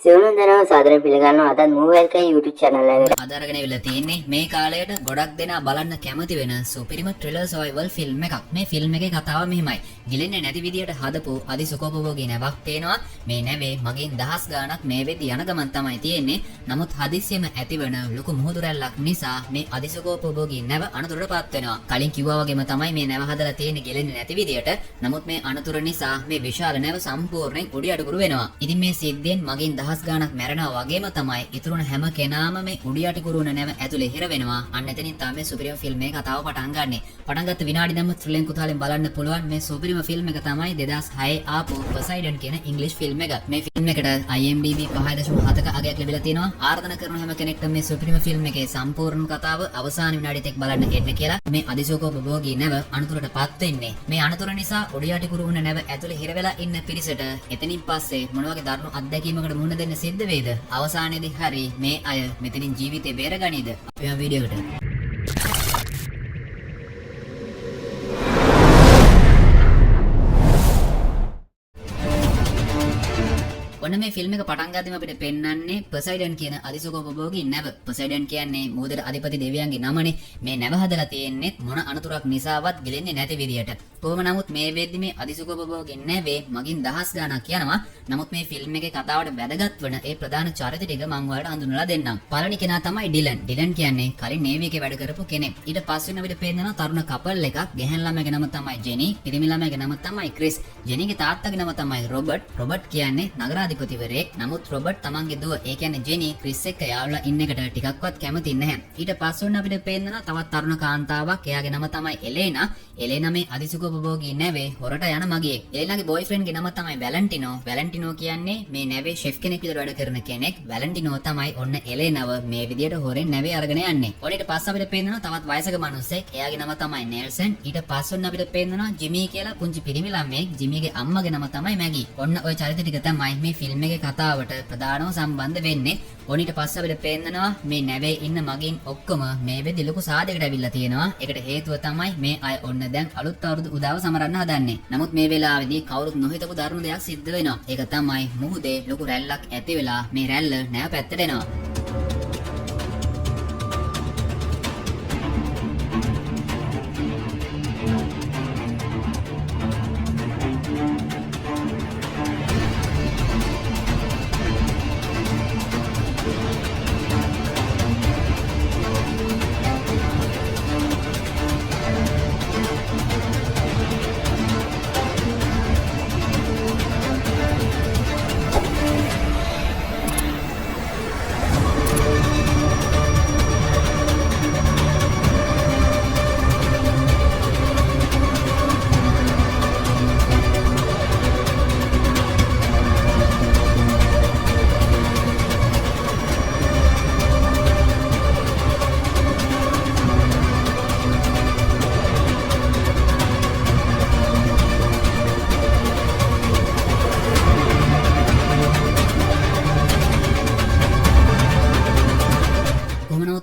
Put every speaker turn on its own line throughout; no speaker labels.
සිවුණු දෙනවා සාදරයෙන් පිළිගන්නවා අද මූවී එකේ YouTube channel එකට.
අද අරගෙන ඉවිල්ලා තියෙන්නේ මේ කාලයට ගොඩක් දෙනා බලන්න කැමති වෙන සුපිරිම ට්‍රිලර් සර්වයිවල් ෆිල්ම් එකක්. මේ ෆිල්ම් එකේ කතාව මෙහිමයි. ගිලෙන්නේ නැති විදියට හදපු අදිසුකෝපභෝගී නැවක් පේනවා. මේ නැවේ මගින් දහස් ගාණක් මේ වෙද්දි යන ගමන් තමයි තියෙන්නේ. නමුත් හදිස්සියෙම ඇතිවන ලොකු මුහුදු රැල්ලක් නිසා මේ අදිසුකෝපභෝගී නැව අනතුරටපත් වෙනවා. කලින් කිව්වා වගේම තමයි මේ නැව හදලා තියෙන්නේ ගිලෙන්නේ නැති විදියට. නමුත් මේ අනතුර නිසා මේ විශාල නැව සම්පූර්ණයෙන් උඩි අඩුකුරු වෙනවා. ඉතින් මේ සිද්ධියෙන් මගින් දහස් ගාණක් මැරෙනවා වගේම තමයි ඉතුරුන හැම කෙනාම මේ උඩි අඩුකුරු වුණ නැව ඇතුලේ හිර වෙනවා. අන්න එතනින් තමයි මේ සුපිරිම ෆිල්ම් එකේ කතාව පටන් ගන්නෙ. පටන් ගත්ත විනාඩි 9 ත්‍රිලෙන් කුතාලෙන් බලන්න පුළුවන් මේ සුපිරිම ෆිල්ම් එක තමයි 2006 ආපු පොසයිඩන් කියන ඉංග්‍රීසි ෆිල්ම් එක. මේ ෆිල්ම් එකට IMDb 5.7ක අගයක් ලැබිලා තියෙනවා. ආරාධනා කරන හැම කෙනෙක්ටම මේ සුපිරිම ෆිල්ම් එකේ සම්පූර්ණ කතාව අවසාන විනාඩියට එක් බලන්න එන්න කියලා. මේ අදිසෝකෝපභෝගී නැව අනතුරටපත් වෙන්නේ. මේ අනතුර නිසා උඩි අඩුකුරු වුණ නැව ඇතුලේ හිර වෙලා ඉන්න පිරිසට එතනින් පස්සේ මොන වගේ දරුණු අත්දැකීමකට මුහුණ දෙන්න සිද්ධ වෙයිද? අවසානයේදී හරි මේ අය මෙතනින් ජීවිතේ බේරගනීද? අපි මේ වීඩියෝ එකට ඔන්න මේ ෆිල්ම් එක පටන් ගද්දිම අපිට පෙන්වන්නේ පොසයිඩන් කියන අදිසුකෝපභෝගී නැව. පොසයිඩන් කියන්නේ මුහුදට අධිපති දෙවියන්ගේ නමනේ. මේ නැව හදලා තියෙන්නේ මොන අනතුරක් නිසාවත් ගිලෙන්නේ නැති විදියට. කොහොම නමුත් මේ වෙද්දි මේ අදිසුකෝපභෝගී නැවේ මගින් දහස් ගාණක් යනවා. නමුත් මේ ෆිල්ම් එකේ කතාවට වැදගත් වන ඒ ප්‍රධාන චරිත ටික මම ඔයාලට හඳුන්වලා දෙන්නම්. පළවෙනි කෙනා තමයි ඩිලන්. ඩිලන් කියන්නේ කලින් නේවි එකේ වැඩ කරපු කෙනෙක්. ඊට පස්සේ වෙන අපිට පේනවා තරුණ කපල් එකක්. ගැහැණු ළමයාගේ නම තමයි ජෙනි. පිරිමි ළමයාගේ නම තමයි ක්‍රිස්. ජෙනිගේ තාත්තාගේ නම තමයි රොබර්ට්. රොබර්ට් කියන්නේ නගරාධිපතිවරයෙක්. නමුත් රොබර්ට් තමන්ගේ දුව ඒ කියන්නේ ජෙනි ක්‍රිස් එක්ක යාළුලා ඉන්න එකට ටිකක්වත් කැමති නැහැ. ඊට පස්සේ වුණ අපිට පේනවා තවත් තරුණ කාන්තාවක්. එයාගේ නම තමයි එලේනා. එලේනා මේ අදිසුකෝපභෝගී නැවේ හොරට යන මගියෙක්. එලේනාගේ බොයිෆ්‍රෙන්ඩ්ගේ නම තමයි වැලන්ටිනෝ. වැලන්ටිනෝ කියන්නේ මේ නැවේ ෂෙෆ් කෙනෙක් විදිහට වැඩ කරන කෙනෙක්. වැලන්ටිනෝ තමයි ඔන්න එලේනාව මේ විදිහට හොරෙන් නැවේ අරගෙන යන්නේ. ඊට පස්සේ අපිට පේනවා තවත් වයසක මිනිහෙක්. එයාගේ නම තමයි නෙල්සන්. ඊට පස්සේ වුණ අපිට පේනවා ජිමි කියලා පුංචි පිරිමි ළමයෙක්. ජිමිගේ අම්මගේ නම තමයි මැගි. ඔන්න ওই චරිත ටික තමයි මේ ෆිල්ම් එකේ කතාවට ප්‍රධානව සම්බන්ධ වෙන්නේ. ඊට පස්සේ අපිට පේනවා මේ නැවේ ඉන්න මගින් ඔක්කොම මේ වෙද්දි ලොකු සාදයකට ඇවිල්ලා තියෙනවා. ඒකට හේතුව තමයි මේ අය ඔන්න දැන් අලුත් අවුරුදු උදාව සමරන්න හදන්නේ. නමුත් මේ වෙලාවේදී කවුරුත් නොහිතපු දරුණු දෙයක් සිද්ධ වෙනවා. ඒක තමයි මුහුදේ ලොකු රැල්ලක් ඇති වෙලා මේ රැල්ල නැව පැත්තට එනවා.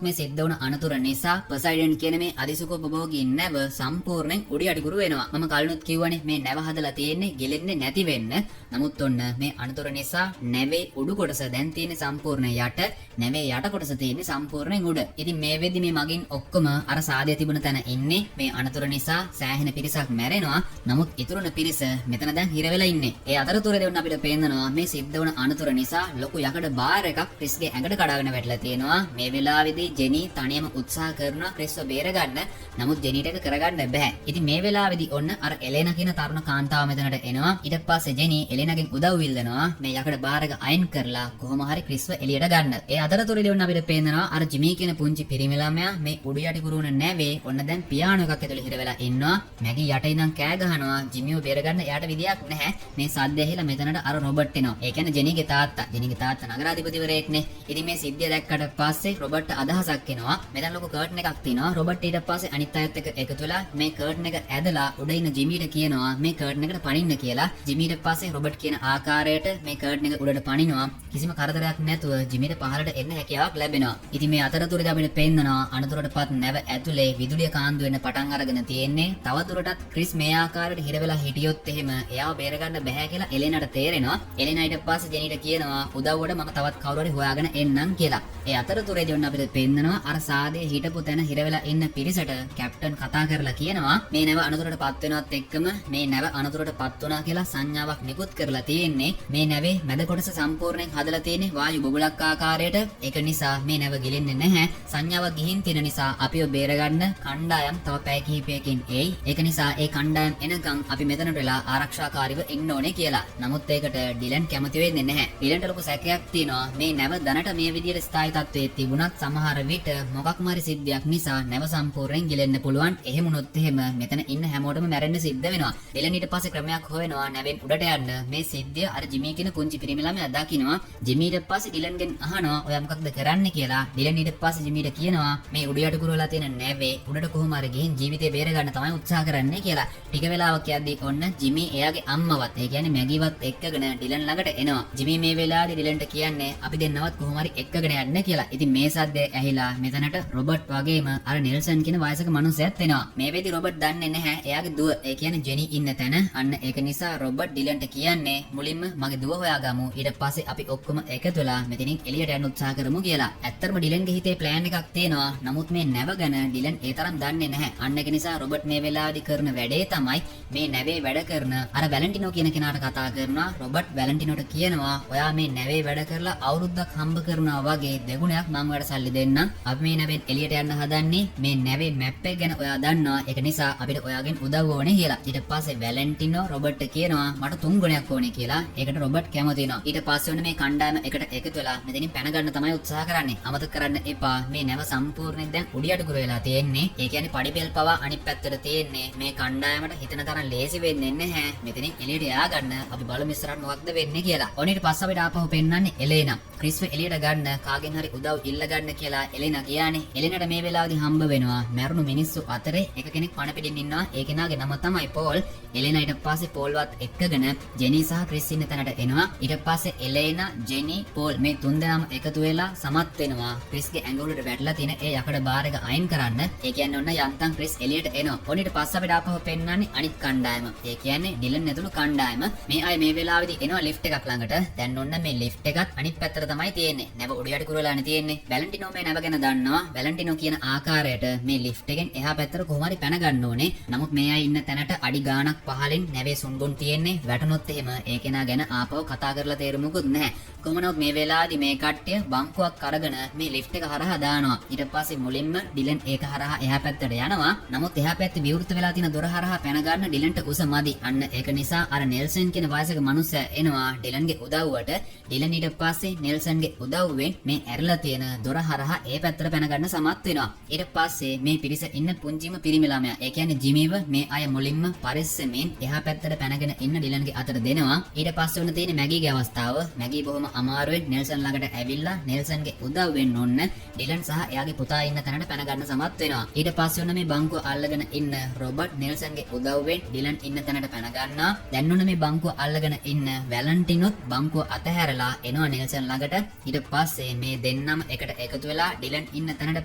මේ සිද්ධ වුණ අනතුර නිසා පොසයිඩන් කියන මේ අදිසුකෝපභෝගී නැව සම්පූර්ණයෙන් උඩි අඩුකුරු වෙනවා. මම කලිනුත් කිව්වනේ මේ නැව හදලා තියෙන්නේ ගෙලෙන්නේ නැති වෙන්න. නමුත් ඔන්න මේ අනතුර නිසා නැවේ උඩු කොටස දැන් තියෙන්නේ සම්පූර්ණ යට. නැවේ යට කොටස තියෙන්නේ සම්පූර්ණයෙන් උඩ. ඉතින් මේ වෙද්දි මේ මගින් ඔක්කොම අර සාදය තිබුණ තැන ඉන්නේ. මේ අනතුර නිසා සෑහෙන පිරිසක් මැරෙනවා. නමුත් ඉතුරුන පිරිස මෙතන දැන් හිර වෙලා ඉන්නේ. ඒ අතරතුරදී වුණ අපිට පේනවා මේ සිද්ධ වුණ අනතුර නිසා ලොකු යකඩ බාර් එකක් ක්‍රිස්ගේ ඇඟට කඩාගෙන වැටලා තියෙනවා. මේ වෙලාවේදී ජෙනි තනියම උත්සාහ කරනවා ක්‍රිස්ව බේරගන්න. නමුත් ජෙනිට ඒක කරගන්න බෑ. ඉතින් මේ වෙලාවේදී ඔන්න අර එලේනා කියන තරුණ කාන්තාව මෙතනට එනවා. ඊට පස්සේ ජෙනි එලේනාගෙන් උදව් ඉල්ලනවා මේ යකඩ බාර් එක අයින් කරලා කොහොම හරි ක්‍රිස්ව එළියට ගන්න. ඒ අතරතුරදී ඔන්න අපිට පේනවා අර ජිමි කියන පුංචි පිරිමි ළමයා මේ උඩු යටි කුරුණ නැවේ ඔන්න දැන් පියානෝ එකක් ඇතුලේ හිර වෙලා ඉන්නවා. මැගි යට ඉඳන් කෑ ගහනවා. ජිමිව බේරගන්න එයාට විදියක් නැහැ. මේ සද්ද ඇහිලා මෙතනට අර රොබර්ට් එනවා. ඒ කියන්නේ ජෙනිගේ තාත්තා. ජෙනිගේ තාත්තා නගරාධිපතිවරයෙක්නේ. ඉතින් මේ සිද්ධිය දැක්කට පස්සේ රොබර්ට් අදහස් නිදහසක් එනවා. මෙතන ලොකු කර්ටන් එකක් තියෙනවා. රොබර්ට් ඊට පස්සේ අනිත් අයත් එක්ක එකතු වෙලා මේ කර්ටන් එක ඇදලා උඩ ඉන්න ජිමීට කියනවා මේ කර්ටන් එකට පනින්න කියලා. ජිමීට පස්සේ රොබර්ට් කියන ආකාරයට මේ කර්ටන් එක උඩට පනිනවා. කිසිම කරදරයක් නැතුව ජිමීට පහළට එන්න හැකියාවක් ලැබෙනවා. ඉතින් මේ අතරතුරදී අපිට පේන්නනවා අනතුරටපත් නැව ඇතුලේ විදුලිය කාන්දු වෙන්න පටන් අරගෙන තියෙන්නේ. තවදුරටත් ක්‍රිස් මේ ආකාරයට හිර වෙලා හිටියොත් එහෙම එයාව බේර ගන්න බෑ කියලා එලෙනාට තේරෙනවා. එලෙනා ඊට පස්සේ ජෙනීට කියනවා උදව්වට මම තවත් කවුරු හරි හොයාගෙන එන්නම් කියලා. ඒ අතරතුරේදී ඔන්න අපිට පේන්නනවා අර සාදේ හිටපු තැන හිර වෙලා ඉන්න පිරිසට කැප්ටන් කතා කරලා කියනවා මේ නැව අනතුරටපත් වෙනවත් එක්කම මේ නැව අනතුරටපත් වුණා කියලා සංඥාවක් නිකුත් කරලා තියෙන්නේ. මේ නැවේ මැද කොටස සම්පූර්ණයෙන් හදලා තියෙන්නේ වායු බබලක් ආකාරයට. ඒක නිසා මේ නැව ගිලෙන්නේ නැහැ. සංඥාවක් ගිහින් තියෙන නිසා අපිව බේරගන්න කණ්ඩායම් තව පැය කිහිපයකින් එයි. ඒක නිසා ඒ කණ්ඩායම් එනකන් අපි මෙතනට වෙලා ආරක්ෂාකාරීව ඉන්න ඕනේ කියලා. නමුත් ඒකට ඩිලන් කැමති වෙන්නේ නැහැ. ඩිලන්ට ලොකු සැකයක් තියෙනවා මේ නැව දැනට මේ විදිහට ස්ථායි තත්ත්වයේ තිබුණත් සමහර විට මොකක්ම හරි සිද්ධියක් නිසා නැව සම්පූර්ණයෙන් ගිලෙන්න පුළුවන්. එහෙම වුණොත් එහෙම මෙතන ඉන්න හැමෝටම මැරෙන්න සිද්ධ වෙනවා. ඩිලන් ඊට පස්සේ ක්‍රමයක් හොයනවා නැවෙන් උඩට යන්න. මේ සිද්ධිය අර ජිමී කියන පුංචි පිරිමි ළමයා දකිනවා. ජිමී ඊට පස්සේ ඩිලන්ගෙන් අහනවා ඔයා මොකක්ද කරන්නේ කියලා. ඩිලන් ඊට පස්සේ ජිමීට කියනවා මේ උඩ යට කුරවලා තියෙන නැවේ උඩට කොහොම හරි ගිහින් ජීවිතේ බේර ගන්න තමයි උත්සාහ කරන්නේ කියලා. ටික වෙලාවක් යද්දී ඔන්න ජිමී එයාගේ අම්මවත් ඒ කියන්නේ මැගිවත් එක්කගෙන ඩිලන් ළඟට එනවා. ජිමී මේ වෙලාවේ ඩිලන්ට කියන්නේ අපි දෙන්නවත් කොහොම හරි එක්කගෙන යන්න කියලා. ඉතින් මේ සද්දය ඇහිලා මෙතනට රොබර්ට් වගේම අර නෙල්සන් කියන වයසක මනුස්සයත් එනවා. මේ වෙලෙදි රොබර්ට් දන්නේ නැහැ එයාගේ දුව ඒ කියන්නේ ජෙනි ඉන්න තැන. අන්න ඒක නිසා රොබර්ට් ඩිලන්ට කියන්නේ මුලින්ම මගේ දුව හොයාගමු. ඊට පස්සේ අපි ඔක්කොම එකතු වෙලා මෙතනින් එළියට යන්න උත්සාහ කරමු කියලා. ඇත්තටම ඩිලන්ගේ හිතේ ප්ලෑන් එකක් තියෙනවා. නමුත් මේ නැව ගැන ඩිලන් ඒ තරම් දන්නේ නැහැ. අන්න ඒක නිසා රොබර්ට් මේ වෙලාවේදී කරන වැඩේ තමයි මේ නැවේ වැඩ කරන අර වැලන්ටිනෝ කියන කෙනාට කතා කරනවා. රොබර්ට් වැලන්ටිනෝට කියනවා ඔයා මේ නැවේ වැඩ කරලා අවුරුද්දක් හම්බ කරනවා වගේ දෙගුණයක් මම ඔයාලට සල්ලි දෙන්නම්. අපි මේ නැවෙන් එළියට යන්න හදන්නේ මේ නැවේ මැප් එක ගැන ඔයා දන්නවා. ඒක නිසා අපිට ඔයාගෙන් උදව් ඕනේ කියලා. ඊට පස්සේ වැලන්ටිනෝ රොබර්ට්ට කියනවා මට 3 ගුණයක් ඕනේ කියලා. ඒකට රොබර්ට් කැමති වෙනවා. ඊට පස්සේ ඔන්න මේ කණ්ඩායම එකට එකතු වෙලා මෙතනින් පැන ගන්න තමයි උත්සාහ කරන්නේ. අමතක කරන්න එපා මේ නැව සම්පූර්ණයෙන් දැන් උඩියට කුර වෙලා තියෙන්නේ. ඒ කියන්නේ පඩිපෙල් පවා අනිත් පැත්තට තියෙන්නේ. මේ කණ්ඩායමට හිතන තරම් ලේසි වෙන්නේ නැහැ. මෙතනින් එළියට යා ගන්න අපි බලමු ඉස්සරහට මොකක්ද වෙන්නේ කියලා. ඔන්න ඊට පස්සේ අපිට ආපහු පෙන්නන්නේ එලේනා. ක්‍රිස්ව එළියට ගන්න කාගෙන් හරි උදව් ඉල්ල ගන්න කියලා එලේනා ගියානේ. එලේනාට මේ වෙලාවේදී හම්බ වෙනවා මැරුණු මිනිස්සු අතරේ එක කෙනෙක් පණ පිටින් ඉන්නවා. ඒ කෙනාගේ නම තමයි පෝල්. එලේනා ඊට පස්සේ පෝල්වත් එක්කගෙන ජෙනි සහ ක්‍රිස් ඉන්න තැනට එනවා. ඊට පස්සේ එලේනා, ජෙනි, පෝල් මේ තුන්දෙනාම එකතු වෙලා සමත් වෙනවා. ක්‍රිස්ගේ ඇඟ උඩට වැටලා තියෙන ඒ යකඩ බාර් එක අයින් කරන්න. ඒ කියන්නේ ඔන්න යන්තම් ක්‍රිස් එළියට එනවා. ඔන්න ඊට පස්සේ අපිට ආපහු පෙන්නන්නේ අනිත් කණ්ඩායම. ඒ කියන්නේ ඩිලන් ඇතුළු කණ්ඩායම. මේ අය මේ වෙලාවේදී එනවා ලිෆ්ට් එකක් ළඟට. දැන් ඔන්න මේ ලිෆ්ට් එකත් අනිත් පැත්තට තමයි තියෙන්නේ. නැව උඩයට කුරලානේ තියෙන්නේ. වැලන්ටිනෝ මේ නැව ගැන දන්නවා. වැලන්ටිනෝ කියන ආකාරයට මේ ලිෆ්ට් එකෙන් එහා පැත්තට කොහොම හරි පැන ගන්න ඕනේ. නමුත් මේ අය ඉන්න තැනට අඩි ගාණක් පහලින් නැවේ සුන්බුන් තියෙන්නේ. වැටුනොත් එහෙම ඒ කෙනා ගැන ආපහු කතා කරලා තේරුමුකුත් නැහැ. කොහොමනොත් මේ වෙලාවේදී මේ කට්ටිය බංකුවක් අරගෙන මේ ලිෆ්ට් එක හරහා දානවා. ඊට පස්සේ මුලින්ම ඩිලන් ඒක හරහා එහා පැත්තට යනවා. නමුත් එහා පැත්තේ විවෘත වෙලා තියෙන දොර හරහා පැන ගන්න ඩිලන්ට උස මදි. අන්න ඒක නිසා අර නෙල්සන් කියන වයසක මනුස්සයා එනවා ඩිලන්ගේ උදව්වට. ඩිලන් ඊට පස්සේ නෙල්සන්ගේ උදව්වෙන් මේ ඇරලා තියෙන දොර හරහා ඒ පැත්තට පැන ගන්න සමත් වෙනවා. ඊට පස්සේ මේ පිරිස ඉන්න පුංචිම පිරිමි ළමයා ඒ කියන්නේ ජිමීව මේ අය මුලින්ම පරිස්සමෙන් එහා පැත්තට පැනගෙන ඉන්න ඩිලන්ගේ අතට දෙනවා. ඊට පස්සේ උන තියෙන මැගීගේ අවස්ථාව. මැගී බොහොම අමාරුවෙන් නෙල්සන් ළඟට ඇවිල්ලා නෙල්සන්ගේ උදව්වෙන් ඔන්න ඩිලන් සහ එයාගේ පුතා ඉන්න තැනට පැන ගන්න සමත් වෙනවා. ඊට පස්සේ ඔන්න මේ බංකුව අල්ලගෙන ඉන්න රොබර්ට් නෙල්සන්ගේ උදව්වෙන් ඩිලන් ඉන්න තැනට පැන ගන්නවා. දැන් ඔන්න මේ බංකුව අල්ලගෙන ඉන්න වැලන්ටිනොත් බංකුව අතහැරලා එනවා නෙල්සන් ළඟට. ඊට පස්සේ මේ දෙන්නම එකට එකතු වෙලා ඩිලන් ඉන්න තැනට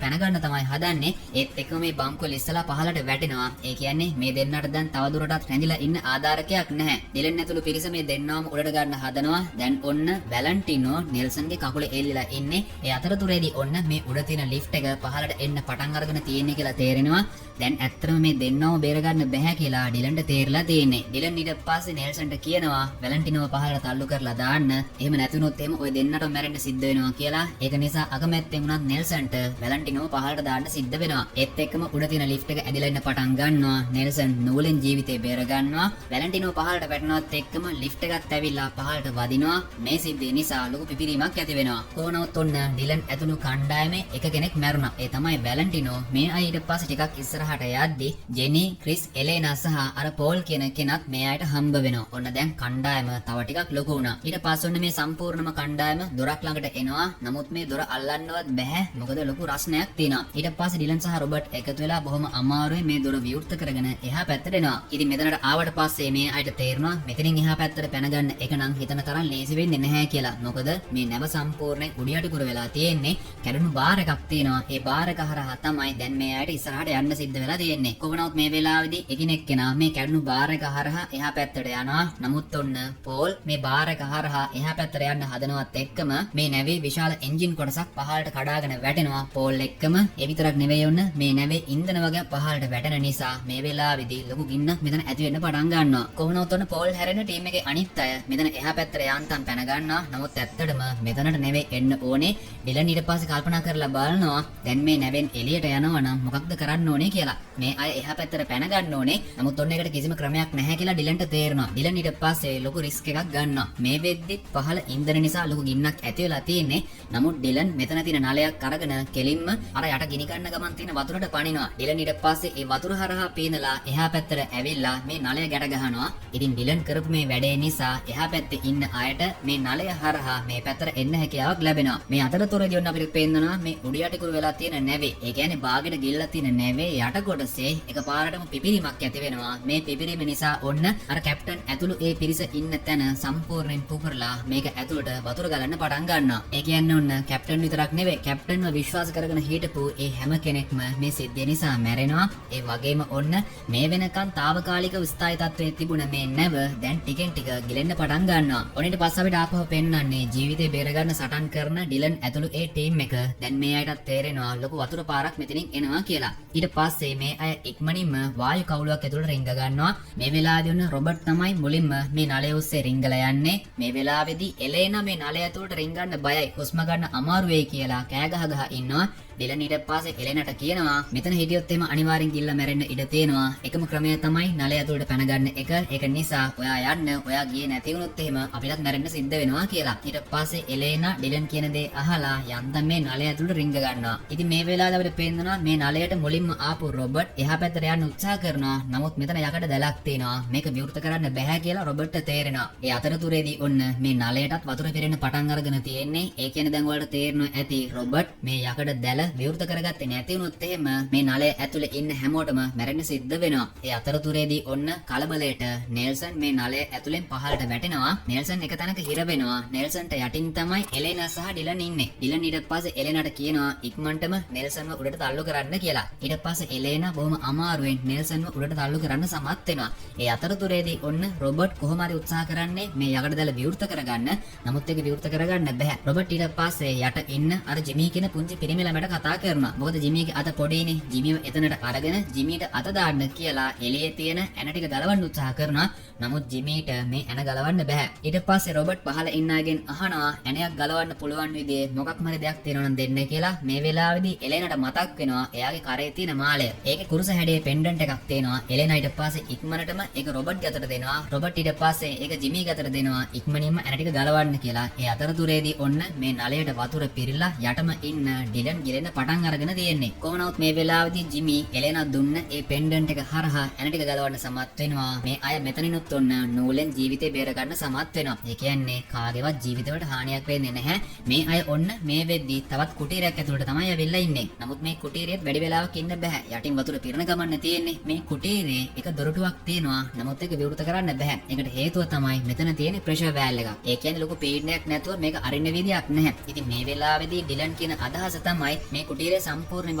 පැන ගන්න තමයි හදන්නේ. ඒත් එක්කම මේ බංකුව ඉස්සලා පහලට වැටෙනවා. ඒ කියන්නේ මේ දෙන්නට දැන් තවදුරටත් රැඳිලා ඉන්න ආධාරකයක් නැහැ. ඩිලන් ඇතුළු පිරිස මේ දෙන්නවම උඩට ගන්න හදනවා. දැන් ඔන්න වැලන්ටිනෝ නෙල්සන්ගේ කකුලේ එල්ලලා ඉන්නේ. ඒ අතරතුරේදී ඔන්න මේ උඩ තියෙන ලිෆ්ට් එක පහලට එන්න පටන් අරගෙන තියෙන්නේ කියලා තේරෙනවා. දැන් ඇත්තටම මේ දෙන්නවම බේර ගන්න බැහැ කියලා ඩිලන්ට තේරලා තියෙන්නේ. ඩිලන් ඊට පස්සේ නෙල්සන්ට කියනවා වැලන්ටිනෝව පහලට තල්ලු කරලා දාන්න. එහෙම නැතුනොත් එහෙම ওই දෙන්නටම මැරෙන්න සිද්ධ වෙනවා කියලා. ඒක නිසා අකමැත්තෙන් උනත් නෙල්සන්ට වැලන්ටිනෝව පහලට දාන්න සිද්ධ වෙනවා. ඒත් එක්කම උඩ තියෙන ලිෆ්ට් එක ඇදලා ඉන්න පටන් ගන්නවා. නෙල්සන් නූලෙන් ජීවිතේ බේර ගන්නවා. වැලන්ටිනෝව පහලට වැටෙනවත් එක්කම ලිෆ්ට් එකත් ඇවිල්ලා පහලට වදිනවා. මේ සිද්ධිය නිසා ලොකු පිපිරීමක් ඇති වෙනවා. කොහොනවත් ඔන්න ඩිලන් ඇතුළු කණ්ඩායමේ එක කෙනෙක් මැරුණා. ඒ තමයි වැලන්ටිනෝ. මේ අය ඊට පස්සේ ටිකක් ඉස්සරහට යද්දි ජෙනි, ක්‍රිස්, එලේනා සහ අර පෝල් කියන කෙනත් මේ අයට හම්බ වෙනවා. ඔන්න දැන් කණ්ඩායම තව ටිකක් ලොකු වුණා. ඊට පස්සේ ඔන්න මේ සම්පූර්ණම කණ්ඩායම දොරක් ළඟට එනවා. නමුත් මේ දොර අල්ලන්නවත් බෑ. මොකද ලොකු රස්නයක් තියෙනවා. ඊට පස්සේ ඩිලන් සහ රොබර්ට් එකතු වෙලා බොහොම අමාරුවෙන් මේ දොර විවෘත කරගෙන එහා පැත්තට එනවා. ඉතින් මෙතනට ආවට පස්සේ මේ අයට තේරෙනවා මෙතනින් එහා පැත්තට පැන ගන්න එක නම් හිතන තරම් ලේසි වෙන්නේ නැහැ කියලා. මොකද මේ නැව සම්පූර්ණයෙන් උඩියට කුර වෙලා තියෙන්නේ. කැඩුණු බාර් එකක් තියෙනවා. ඒ බාර් එක හරහා තමයි දැන් මේ අයට ඉස්සරහට යන්න සිද්ධ වෙලා තියෙන්නේ. කොහොමනවත් මේ වෙලාවේදී එකිනෙක කෙනා මේ කැඩුණු බාර් එක හරහා එහා පැත්තට යනවා. නමුත් ඔන්න පෝල් මේ බාර් එක හරහා එහා පැත්තට යන්න හදනවත් එක්කම මේ නැවේ විශාල එන්ජින් කොටසක් පහළට කඩාගෙන වැටෙනවා පෝල් එක්කම. ඒ විතරක් නෙවෙයි ඔන්න මේ නැවේ ඉන්ධන වගේ පහළට වැටෙන නිසා මේ වෙලාවේදී ලොකු ගින්නක් මෙතන ඇති වෙන්න පටන් ගන්නවා. කොහොමනවත් ඔන්න පෝල් හැරෙන ටීම් එකේ අනිත් අය මෙතන එහා පැත්තට යාන්තම් පැන ගන්නවා. නමුත් ඇත්තටම මෙතනට නෙවෙයි එන්න ඕනේ. ඩිලන් ඊට පස්සේ කල්පනා කරලා බලනවා දැන් මේ නැවෙන් එළියට යනවා නම් මොකක්ද කරන්න ඕනේ කියලා. මේ අය එහා පැත්තට පැන ගන්න ඕනේ. නමුත් ඔන්න ඒකට කිසිම ක්‍රමයක් නැහැ කියලා ඩිලන්ට තේරෙනවා. ඩිලන් ඊට පස්සේ ලොකු රිස්ක් එකක් ගන්නවා. මේ වෙද්දිත් පහළ ඉන්ධන නිසා ලොකු ගින්නක් ඇති වෙලා තියෙන්නේ. නමුත් ඩිලන් මෙතන තියෙන නලයක් අරගෙන කෙලින්ම අර යට ගිනි ගන්න ගමන් තියෙන වතුරට පනිනවා. ඩිලන් ඊට පස්සේ ඒ වතුර හරහා පීනලා එහා පැත්තට ඇවිල්ලා මේ නලය ගැට ගහනවා. ඉතින් ඩිලන් කරපු මේ වැඩේ නිසා එහා පැත්තේ ඉන්න අයට මේ නලය හරහා මේ පැත්තට එන්න හැකියාවක් ලැබෙනවා. මේ අතරතුරදී ඔන්න අපිට පේනවා මේ උඩියට කුරු වෙලා තියෙන නැවේ. ඒ කියන්නේ බාගෙට ගිල්ලා තියෙන නැවේ යට කොටසේ එකපාරටම පිපිරීමක් ඇති වෙනවා. මේ පිපිරීම නිසා ඔන්න අර කැප්ටන් ඇතුළු ඒ පිරිස ඉන්න තැන සම්පූර්ණයෙන් පුපුරලා මේක ඇතුළට වතුර ගලන්න පටන් ගන්නවා. ඒ කියන්නේ ඔන්න කැප්ටන් විතරක් නෙවෙයි කැප්ටන්ව විශ්වාස කරගෙන හිටපු ඒ හැම කෙනෙක්ම මේ සිද්ධිය නිසා මැරෙනවා. ඒ වගේම ඔන්න මේ වෙනකන් తాවකාලිකව ස්ථායි තත්ත්වයේ තිබුණ මේ නැව දැන් ටිකෙන් ටික ගිලෙන්න පටන් ගන්නවා. ඔනිට පස්සේ අපිට ආපහු පෙන්නන්නේ ජීවිතේ බේරගන්න සටන් කරන ඩිලන් ඇතුළු ඒ ටීම් එක. දැන් මේ අයටත් තේරෙනවා ලොකු වතුර පාරක් මෙතනින් එනවා කියලා. ඊට පස්සේ මේ අය ඉක්මනින්ම වායු කවුලක් ඇතුළට රිංග ගන්නවා. මේ වෙලාවේදී ඔන්න රොබර්ට් තමයි මුලින්ම මේ නලය ඔස්සේ රිංගලා යන්නේ. මේ වෙලාවේදී එලේනා මේ නලය ඇතුළට රිංගන්න බයයි. හුස්ම ගන්න අමාරු වෙයි කියලා කෑ ගහ ඉන්නවා. ඩිලන් ඊට පස්සේ එලෙනට කියනවා මෙතන හිටියොත් එහෙම අනිවාර්යෙන් ගිල්ල මැරෙන්න ඉඩ තියෙනවා. එකම ක්‍රමය තමයි නලය ඇතුළට පැන ගන්න එක. ඒක නිසා ඔයා යන්න. ඔයා ගියේ නැති වුණොත් එහෙම අපිටත් මැරෙන්න සිද්ධ වෙනවා කියලා. ඊට පස්සේ එලේනා ඩිලන් කියන දේ අහලා යන්තම් මේ නලය ඇතුළට රිංග ගන්නවා. ඉතින් මේ වෙලාවට අපිට පේනවා මේ නලයට මුලින්ම ආපු රොබර්ට් එහා පැත්තට යන්න උත්සාහ කරනවා. නමුත් මෙතන යකඩ දැලක් තියෙනවා. මේක විවෘත කරන්න බෑ කියලා රොබර්ට්ට තේරෙනවා. ඒ අතරතුරේදී ඔන්න මේ නලයටත් වතුර පිරෙන්න පටන් අරගෙන තියෙන්නේ. ඒ කියන්නේ දැන් ඔයාලට තේරෙනවා ඇති රොබර්ට් මේ යකඩ දැල විවෘත කරගත්තේ නැති වුණොත් එහෙම මේ නලය ඇතුලේ ඉන්න හැමෝටම මැරෙන්න සිද්ධ වෙනවා. ඒ අතරතුරේදී ඔන්න කලබලයට නෙල්සන් මේ නලය ඇතුලෙන් පහළට වැටෙනවා. නෙල්සන් එක තැනක හිර වෙනවා. නෙල්සන්ට යටින් තමයි එලෙනා සහ ඩිලන් ඉන්නේ. ඩිලන් ඊට පස්සේ එලෙනාට කියනවා ඉක්මනටම නෙල්සන්ව උඩට තල්ලු කරන්න කියලා. ඊට පස්සේ එලෙනා බොහොම අමාරුවෙන් නෙල්සන්ව උඩට තල්ලු කරන්න සමත් වෙනවා. ඒ අතරතුරේදී ඔන්න රොබර්ට් කොහොම හරි උත්සාහ කරන්නේ මේ යකඩ දැල විවෘත කරගන්න. නමුත් ඒක විවෘත කරගන්න බෑ. රොබර්ට් ඊට පස්සේ යට ඉන්න අර ජිමි කියන පුංචි පිරිමි ළමයට කතා කරනවා. මොකද ජිමිගේ අත පොඩිනේ. ජිමිව එතනට අරගෙන ජිමිට අත දාන්න කියලා එළියේ තියෙන ඇන ටික ගලවන්න උත්සාහ කරනවා. නමුත් ජිමිට මේ ඇන ගලවන්න බෑ. ඊට පස්සේ රොබර්ට් පහළ ඉන්න අයගෙන් අහනවා ඇණයක් ගලවන්න පුළුවන් විදිහේ මොකක් හරි දෙයක් තියෙනවා නම් දෙන්න කියලා. මේ වෙලාවේදී එලෙනාට මතක් වෙනවා එයාගේ කරේ තියෙන මාලය. ඒකේ කුරුස හැඩයේ පෙන්ඩන්ට් එකක් තියෙනවා. එලෙනා ඊට පස්සේ ඉක්මනටම ඒක රොබර්ට් ගතට දෙනවා. රොබර්ට් ඊට පස්සේ ඒක ජිමි ගතට දෙනවා. ඉක්මනින්ම ඇන ටික ගලවන්න කියලා. ඒ අතරතුරේදී ඔන්න මේ නලයට වතුර පිරিলা යටම ඉන්න ඩිලන් ගිලෙන්න පටන් අරගෙන තියෙන්නේ. කොහොමනවත් මේ වෙලාවේදී ජිමි එලෙනා දුන්න ඒ පෙන්ඩන්ට් එක හරහා ඇන ටික ගලවන්න සමත් වෙනවා. මේ අය මෙතනිනුත් ඔන්න නූලෙන් ජීවිතේ බේර ගන්න සමත් වෙනවා. ඒ කියන්නේ කාගේවත් ජීවිතවලට හානියක් වෙන්නේ නැහැ. මේ අය ඔන්න මේ වෙද්දී තවත් කුටීරයක් ඇතුළට තමයි ඇවිල්ලා ඉන්නේ. නමුත් මේ කුටීරියෙත් වැඩි වෙලාවක් ඉන්න බෑ. යටින් වතුර පිරෙන ගමන් තියෙන්නේ. මේ කුටීරේ එක දොරටුවක් තියෙනවා. නමුත් ඒක විවෘත කරන්න බෑ. ඒකට හේතුව තමයි මෙතන තියෙන ප්‍රෙෂර් වෑල් එක. ඒ කියන්නේ ලොකු පීඩනයක් නැතුව මේක අරින්න විදියක් නැහැ. ඉතින් මේ වෙලාවේදී ඩිලන් කියන අදහස තමයි මේ කුටීරේ සම්පූර්ණ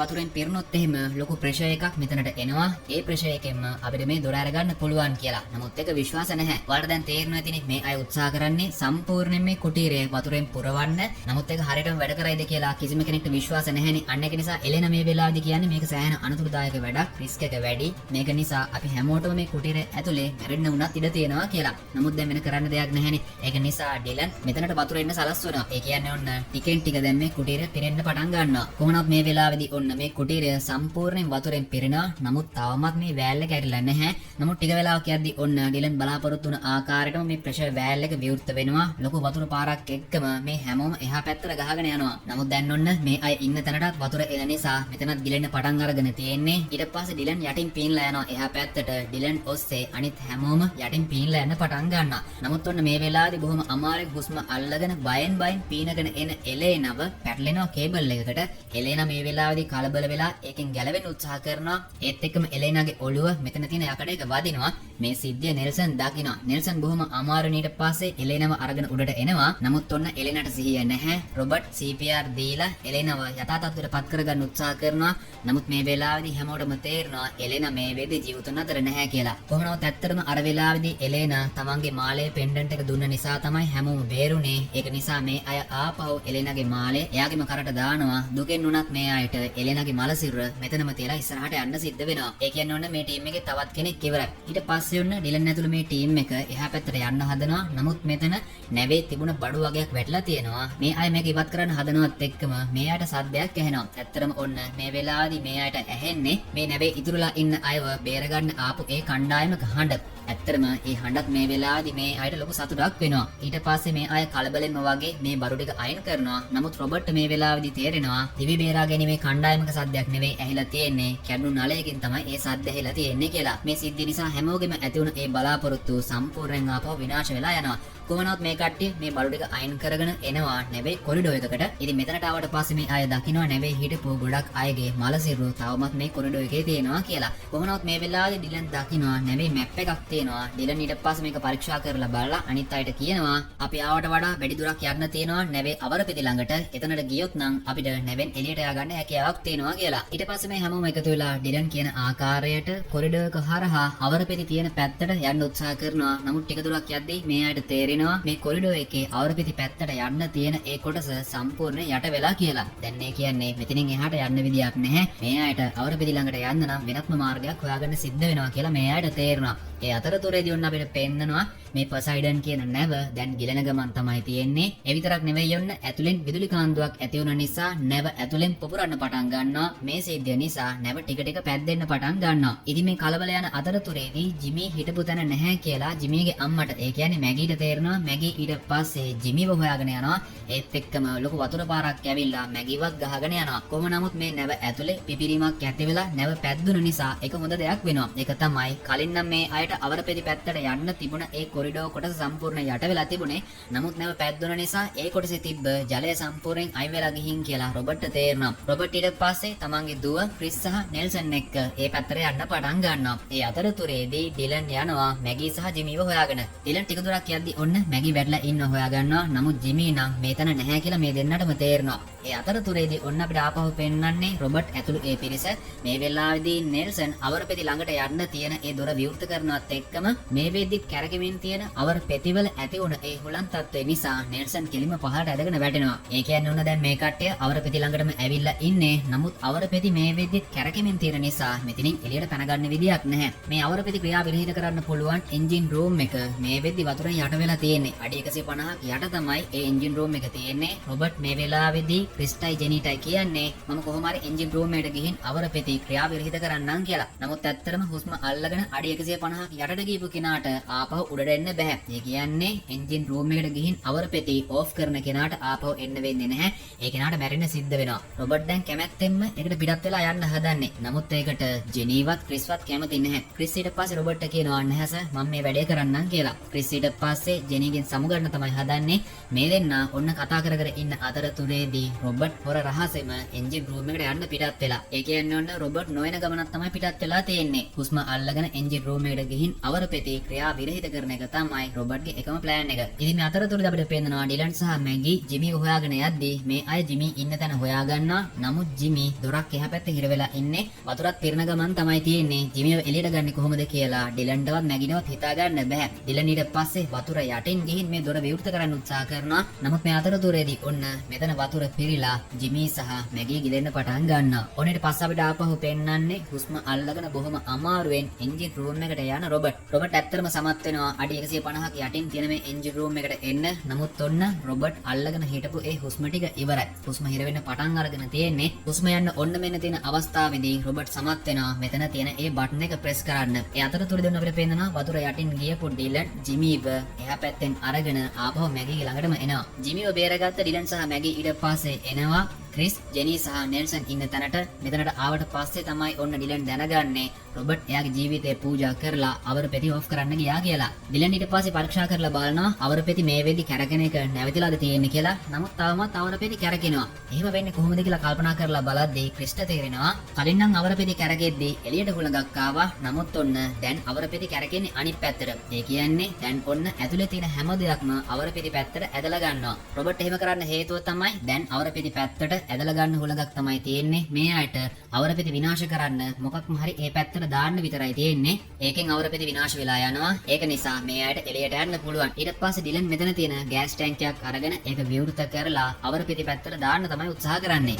වතුරෙන් පිරුණොත් එහෙම ලොකු ප්‍රෙෂර් එකක් මෙතනට එනවා. ඒ ප්‍රෙෂර් එකෙන්ම අපිට මේ දොර අරගන්න පුළුවන් කියලා. නමුත් ඒක විශ්වාස නැහැ. ඔයාලට දැන් තේරෙනවා ඇතිනේ මේ අය උත්සාහ කරන්නේ සම්පූර්ණයෙන් මේ කුටීරය වතුරෙන් පුරවන්න. නමුත් ඒක හරියටම වැඩ කරයිද කියලා කිසිම කෙනෙක්ට විශ්වාස නැහැනේ. අන්න ඒක නිසා එලෙන මේ වෙලාවේදී කියන්නේ මේක සෑහෙන අනතුරුදායක වැඩක්, රිස්ක් එක වැඩි. මේක නිසා අපි හැමෝටම මේ කුටීරය ඇතුලේ මැරෙන්න වුණත් ඉඩ තියෙනවා කියලා. නමුත් දැන් වෙන කරන්න දෙයක් නැහැනේ. ඒක නිසා ඩිලන් මෙතනට වතුර එන්න සලස්වනවා. ඒ කියන්නේ ඔන්න ටිකෙන් ටික දැන් මේ කුටීරය පිරෙන්න පටන් ගන්නවා. කොහොමවත් මේ වෙලාවේදී ඔන්න මේ කුටීරය සම්පූර්ණයෙන් වතුරෙන් පිරෙනවා. නමුත් තවමත් මේ වෑල් එක ඇරිලා නැහැ. නමුත් ටික වෙලාවක් යද්දී ඔන්න ඩිලන් බලාපොරොත්තු වුණ ආකාරයටම මේ ප්‍රෙෂර් වෑල් එක විවෘත වෙනවා. ලොකු වතුර පාරක් එක්කම මේ හැමෝම එහා පැත්තට ගහගෙන යනවා. නමුත් දැන් ඔන්න මේ අය ඉන්න තැනටත් වතුර එන නිසා මෙතනත් ගිලෙන්න පටන් අරගෙන තියෙන්නේ. ඊට පස්සේ ඩිලන් යටින් පීනලා යනවා එහා පැත්තට. ඩිලන් ඔස්සේ අනිත් හැමෝම යටින් පීනලා යන්න පටන් ගන්නවා. නමුත් ඔන්න මේ වෙලාවේදී බොහොම අමාරුවෙන් හුස්ම අල්ලගෙන බයෙන් පීනගෙන එන එලේනව පැටලෙනවා කේබල් එකකට. එලේනා මේ වෙලාවේදී කලබල වෙලා ඒකෙන් ගැලවෙන්න උත්සාහ කරනවා. ඒත් එක්කම එලේනාගේ ඔළුව මෙතන තියෙන යකඩයක වදිනවා. මේ සිද්ධිය නෙල්සන් දකිනවා. නෙල්සන් බොහොම අමාරුවෙන් ඊට පස්සේ එලේනව අරගෙන උඩට එනවා. නමුත් ඔන්න එලේනාට සිහිය නැහැ. රොබර්ට් CPR දීලා එලේනව යථා තත්ත්වයට පත් කරගන්න උත්සාහ කරනවා. නමුත් මේ වෙලාවේදී හැමෝටම තේරෙනවා එලේනා මේ වෙද්දී ජීවිත නතර නැහැ කියලා. කොහොමවත් ඇත්තටම අර වෙලාවේදී එලේනා තමන්ගේ මාලයේ පෙන්ඩන්ට් එක දුන්න නිසා තමයි හැමෝම බේරුනේ. ඒක නිසා මේ අය ආපහු එලේනාගේ මාලේ එයාගේම කරට දානවා. දුකෙන් උනත් මේ අයට එලේනාගේ මල සිරුර මෙතනම තියලා ඉස්සරහට යන්න සිද්ධ වෙනවා. ඒ කියන්නේ ඔන්න මේ ටීම් එකේ තවත් කෙනෙක් ඉවරයි. ඊට පස්සේ ඔන්න ඩිලන් ඇතුළු මේ ටීම් එක එහා පැත්තට යන්න හදනවා. නමුත් මෙතන නැවේ තිබුණ බඩු වගේක් වැටලා තියෙනවා. මේ අය මේක ඉවත් කරන්න හදනවත් එක්කම මේ අයට සද්දයක් ඇහෙනවා. ඇත්තටම ඔන්න මේ වෙලාවේදී මේ අයට ඇහෙන්නේ මේ නැවේ ඉතුරුලා ඉන්න අයව බේරගන්න ආපු ඒ කණ්ඩායමක හඬ. ඇත්තටම මේ හඬත් මේ වෙලාවේදී මේ අයට ලොකු සතුටක් වෙනවා. ඊට පස්සේ මේ අය කලබලෙන්ම වගේ මේ බඩු ටික අයින් කරනවා. නමුත් රොබර්ට් මේ වෙලාවේදී තේරෙනවා දිවි බේරා ගැනීමේ කණ්ඩායමක සද්දයක් නෙවෙයි ඇහිලා තියෙන්නේ. කැඩුණු නලයකින් තමයි ඒ සද්ද ඇහිලා තියෙන්නේ කියලා. මේ සිද්ධිය නිසා හැමෝගෙම ඇති වුණ ඒ බලාපොරොත්තු සම්පූර්ණයෙන් ආපහු විනාශ වෙලා යනවා. කොහොමවත් මේ කට්ටිය මේ බඩු ටික අයින් කරගෙන එනවා නැවේ කොරිඩෝ එකකට. ඉතින් මෙතනට ආවට පස්සේ මේ අය දකිනවා නැවේ හිටපු ගොඩක් අයගේ මල සිරුර තවමත් මේ කොරිඩෝ එකේ තියෙනවා කියලා. කොහොමවත් මේ වෙලාවේදී ඩිලන් දකිනවා නැවේ මැප් එකක් තියෙනවා. ඩිලන් ඊට පස්සේ මේක පරීක්ෂා කරලා බලලා අනිත් අයට කියනවා අපි ආවට වඩා වැඩි දුරක් යන්න තියෙනවා නැවේ අවරපෙති ළඟට. එතනට ගියොත් නම් අපිට නැවෙන් එළියට ය아가න්න හැකියාවක් තියෙනවා කියලා. ඊට පස්සේ මේ හැමෝම එකතු වෙලා ඩිලන් කියන ආකාරයට කොරිඩෝ එක හරහා අවරපෙති තියෙන පැත්තට යන්න උත්සාහ කරනවා. නමුත් ටික දුරක් යද්දී මේ අයට තේරෙනවා මේ කොරිඩෝ එකේ අවරපෙති පැත්තට යන්න තියෙන ඒ කොටස සම්පූර්ණ යට වෙලා කියලා. දැන් මේ කියන්නේ මෙතනින් එහාට යන්න විදියක් නැහැ. මේ අයට අවරපෙති ළඟට යන්න නම් වෙනත්ම මාර්ගයක් හොයාගන්න සිද්ධ වෙනවා කියලා මේ අයට තේරෙනවා. ඒ අතරතුරේදී ඔන්න අපිට පෙන්නනවා මේ පොසයිඩන් කියන නැව දැන් ගිලෙන ගමන් තමයි තියෙන්නේ. ඒ විතරක් නෙවෙයි ඔන්න ඇතුලෙන් විදුලි කාන්දුවක් ඇති වුණ නිසා නැව ඇතුලෙන් පුපුරන්න පටන් ගන්නවා. මේ සිද්ධිය නිසා නැව ටික ටික පැද්දෙන්න පටන් ගන්නවා. ඉතින් මේ කලබල යන අතරතුරේදී ජිමි හිටපු තැන නැහැ කියලා ජිමිගේ අම්මට ඒ කියන්නේ මැගීට තේරෙනවා. මැගී ඊට පස්සේ ජිමිව හොයාගෙන යනවා. ඒත් එක්කම ලොකු වතුර පාරක් ඇවිල්ලා මැගීවත් ගහගෙන යනවා. කොහොම නමුත් මේ නැව ඇතුලේ පිපිරීමක් ඇති වෙලා නැව පැද්දුන නිසා ඒක හොඳ දෙයක් වෙනවා. ඒක තමයි කලින් නම් මේ අයට අවරපෙති පැත්තට යන්න තිබුණ ඒ කොරිඩෝ කොටස සම්පූර්ණ යට වෙලා තිබුණේ. නමුත් නැව පැද්දුන නිසා ඒ කොටසේ තිබ්බ ජලය සම්පූර්ණයෙන් අයින් වෙලා ගිහින් කියලා රොබර්ට්ට තේරෙනවා. රොබර්ට් ඊට පස්සේ තමන්ගේ දුව ක්‍රිස් සහ නෙල්සන් එක්ක ඒ පැත්තට යන්න පටන් ගන්නවා. ඒ අතරතුරේදී ඩිලන් යනවා මැගී සහ ජිමිව හොයාගෙන. ඩිලන් ටික දුරක් යද්දී ඔන්න මැගී වැටලා ඉන්න හොයාගන්නවා. නමුත් ජිමි නම් මේතන නැහැ කියලා මේ දෙන්නටම තේරෙනවා. ඒ අතරතුරේදී ඔන්න අපිට ආපහු පෙන්වන්නේ රොබර්ට් ඇතුළු ඒ පිරිස මේ වෙලාවේදී නෙල්සන් අවරපෙති ළඟට යන්න තියෙන ඒ දොර විවෘත කරනවත් එක්කම මේ වෙද්දිත් කැරකෙමින් තියෙන අවරපෙතිවල ඇති වුණ ඒ හුලන් තත්ත්වය නිසා නෙල්සන් කෙලිම පහළට ඇදගෙන වැටෙනවා. ඒ කියන්නේ ඔන්න දැන් මේ කට්ටිය අවරපෙති ළඟටම ඇවිල්ලා ඉන්නේ. නමුත් අවරපෙති මේ වෙද්දිත් කැරකෙමින් තියෙන නිසා මෙතනින් එළියට පැන ගන්න විදියක් නැහැ. මේ අවරපෙති ක්‍රියා විරහිත කරන්න පුළුවන් එන්ජින් රූම් එක මේ වෙද්දි වතුරෙන් යට වෙලා තියෙන්නේ. අඩි 150ක් යට තමයි ඒ එන්ජින් රූම් එක තියෙන්නේ. රොබර්ට් මේ වෙලාවේදී ක්‍රිස්ටයි ජෙනිටයි කියන්නේ මම කොහොම හරි එන්ජින් රූම් එකට ගිහින් අවරපෙති ක්‍රියා විරහිත කරන්නම් කියලා. නමුත් ඇත්තටම හුස්ම අල්ලගෙන අඩි 150ක් යටට ගිහපු කෙනාට ආපහු උඩට එන්න බෑ. ඒ කියන්නේ එන්ජින් රූම් එකට ගිහින් අවරපෙති ඕෆ් කරන කෙනාට ආපහු එන්න වෙන්නේ නැහැ. ඒ කෙනාට මැරෙන්න සිද්ධ වෙනවා. රොබර්ට් දැන් කැමැත්තෙන්ම ඒකට පිටත් වෙලා යන්න හදන්නේ. නමුත් ඒකට ජෙනීවත් ක්‍රිස්වත් කැමති නැහැ. ක්‍රිස් ඊට පස්සේ රොබර්ට්ට කියනවා නැහැ සර් මම මේ වැඩේ කරන්නම් කියලා. ක්‍රිස් ඊට පස්සේ ජෙනීගෙන් සමුගන්න තමයි හදන්නේ. මේ දෙන්න ඔන්න කතා කර කර ඉන්න අතරතුරේදී රොබර්ට් හොර රහසෙම එන්ජින් රූම් එකට යන්න පිටත් වෙලා. ඒ කියන්නේ ඔන්න රොබර්ට් නොයන ගමනක් තමයි පිටත් වෙලා තියෙන්නේ. හුස්ම අල්ලගෙන එන්ජින් රූම් එකට ගිහින් අවරපෙති ක්‍රියා විරහිත කරන එක තමයි රොබර්ට්ගේ එකම ප්ලෑන් එක. ඉතින් මේ අතරතුරදී අපිට පේනවා ඩිලන් සහ මැගී ජිමි හොයාගෙන යද්දී මේ අය ජිමි ඉන්න තැන හොයාගන්නවා. නමුත් ජිමි දොරක් එහා පැත්තේ හිර වෙලා ඉන්නේ. වතුරත් පිරෙන ගමන් තමයි තියෙන්නේ. ජිමිව එළියට ගන්නේ කොහොමද කියලා ඩිලන්ටවත් මැගීනවත් හිතා ගන්න බෑ. ඩිලන් ඊට පස්සේ වතුර යටින් ගිහින් මේ දොර විවෘත කරන්න උත්සාහ කරනවා. නමුත් මේ අතරතුරේදී ඔන්න මෙතන වතුර පිරීලා ජිමි සහ මැගී ගිලෙන්න පටන් ගන්නවා. ඔන්න ඊට පස්සේ අපිට ආපහු පෙන්නන්නේ හුස්ම අල්ලගෙන බොහොම අමාරුවෙන් එන්ජින් රූම් එකට යන රොබර්ට්. රොබර්ට් ඇත්තටම සමත් වෙනවා අඩි 150ක් යටින් තියෙන මේ එන්ජින් රූම් එකට එන්න. නමුත් ඔන්න රොබර්ට් අල්ලගෙන හිටපු ඒ හුස්ම ටික ඉවරයි. හුස්ම හිර වෙන්න පටන් අරගෙන තියෙන්නේ. හුස්ම යන්න ඔන්න මෙන්න තියෙන අවස්ථාවේදී රොබර්ට් සමත් වෙනවා මෙතන තියෙන ඒ බටන් එක ප්‍රෙස් කරන්න. ඒ අතරතුරදී අපිට පේනවා වතුර යටින් ගියපු ඩිලන් ජිමිව එහා පැත්තෙන් අරගෙන ආපහු මැගී ළඟටම එනවා. ජිමිව බේරගත්ත ඩිලන් සහ මැගී ඊට පස්සේ එනවා ක්‍රිස් ජෙනී සහ නෙල්සන් ඉන්න තැනට. මෙතනට ආවට පස්සේ තමයි ඔන්න ඩිලන් දැනගන්නේ රොබර්ට් එයාගේ ජීවිතේ පූජා කරලා අවර පෙති ඔෆ් කරන්න ගියා කියලා. ඩිලන් ඊට පස්සේ පරීක්ෂා කරලා බලනවා අවර පෙති මේ වෙද්දි කැරකෙන එක නැවතිලාද තියෙන්නේ කියලා. නමුත් තවමත් අවර පෙති කැරකෙනවා. එහෙම වෙන්නේ කොහොමද කියලා කල්පනා කරලා බලද්දී ක්‍රිස්ට තේරෙනවා කලින් නම් අවර පෙති කැරකෙද්දී එළියට හුලඟක් ආවා. නමුත් ඔන්න දැන් අවර පෙති කැරකෙන්නේ අනිත් පැත්තට. ඒ කියන්නේ දැන් ඔන්න ඇතුලේ තියෙන හැම දෙයක්ම අවර පෙති පැත්තට ඇදලා ගන්නවා. රොබර්ට් එහෙම කරන්න හේතුව තමයි දැන් අවර පෙති පැත්තට ඇදලා ගන්න හුලඟක් තමයි තියෙන්නේ. මේ අයට අවර පෙති විනාශ කරන්න මොකක්ම හරි ඒ පැත්තට දාන්න විතරයි තියෙන්නේ. ඒකෙන් අවර පෙති විනාශ වෙලා යනවා. ඒක නිසා මේ අයට එළියට යන්න පුළුවන්. ඊට පස්සේ ඩිලන් මෙතන තියෙන ගෑස් ටැංකියක් අරගෙන ඒක විවෘත කරලා අවර පෙති පැත්තට දාන්න තමයි උත්සාහ කරන්නේ.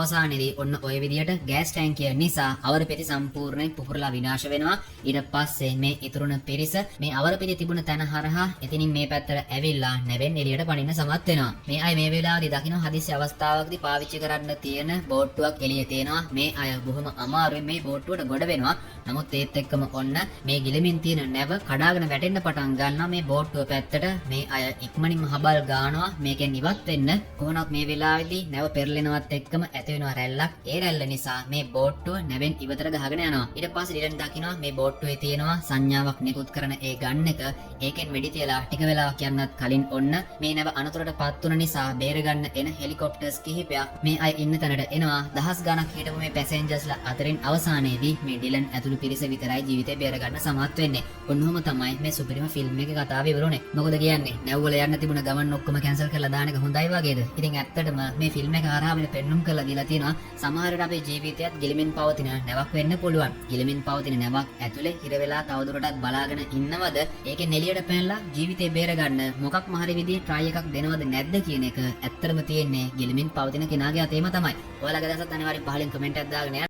අවසානයේදී ඔන්න ඔය විදියට ගෑස් ටැංකිය නිසා අවර පෙති සම්පූර්ණයෙන් පුපුරලා විනාශ වෙනවා. ඊට පස්සේ මේ ඉතුරුන පිරිස මේ අවර පෙති තිබුණ තැන හරහා එතනින් මේ පැත්තට ඇවිල්ලා නැවෙන් එළියට පනින්න සමත් වෙනවා. මේ අය මේ වෙලාවේදී දකින්න හදිස්සි අවස්ථාවකදී පාවිච්චි කරන්න තියෙන බෝට්ටුවක් එළියේ තියෙනවා. මේ අය බොහොම අමාරුවෙන් මේ බෝට්ටුවට ගොඩ වෙනවා. නමුත් ඒත් එක්කම ඔන්න මේ ගිලමින් තියෙන නැව කඩාගෙන වැටෙන්න පටන් ගන්නවා. මේ බෝට්ටුව පැත්තට මේ අය ඉක්මනින්ම හබල් ගන්නවා මේකෙන් ඉවත් වෙන්න. කොහොමවත් මේ වෙලාවේදී නැව පෙරලෙනවත් එක්කම ඇති වෙනවා රැල්ලක්. ඒ රැල්ල නිසා මේ බෝට්ටුව නැවෙන් ඉවතට ගහගෙන යනවා. ඊට පස්සේ ඩිලන් දකිනවා මේ බෝට්ටුවේ තියෙනවා සංඥාවක් නිකුත් කරන ඒ ගන් එක. ඒකෙන් වෙඩි තියලා ටික වෙලාවක් යන්නත් කලින් ඔන්න මේ නැව අනතුරටපත් වුන නිසා බේරගන්න එන හෙලිකොප්ටර්ස් කිහිපයක් මේ අය ඉන්න තැනට එනවා. දහස් ගණක් හිටපු මේ පැසෙන්ජර්ස්ලා අතරින් අවසානයේදී මේ ඩිලන් ඇතුළු පිරිස විතරයි ජීවිතේ බේරගන්න සමත් වෙන්නේ. ඔන්නෝම තමයි මේ සුපිරිම ෆිල්ම් එකේ කතාව ඉවරුනේ. මොකද කියන්නේ නැව්වල යන්න තිබුණ ගමන් ඔක්කොම කැන්සල් කරලා දාන එක හොඳයි වගේද? ඉතින් ඇත්තටම මේ ෆිල්ම් එක හරහා අපිට පෙන්눔 කරලා දීලා තියෙනවා සමහරවිට අපේ ජීවිතයත් ගිලමින් පවතින නැවක් වෙන්න පුළුවන්. ගිලමින් පවතින නැවක් ඇතුලේ හිර වෙලා තවදුරටත් බලාගෙන ඉන්නවද? ඒකෙන් එළියට පැනලා ජීවිතේ බේරගන්න මොකක්ම හරි විදිහේ try එකක් දෙනවද නැද්ද කියන එක ඇත්තටම තියෙන්නේ ගිලමින් පවතින කෙනාගේ අතේම තමයි. ඔයාලගේ අදහසත් අනිවාර්යෙන් පහලින් කමෙන්ට් එකක් දාගෙන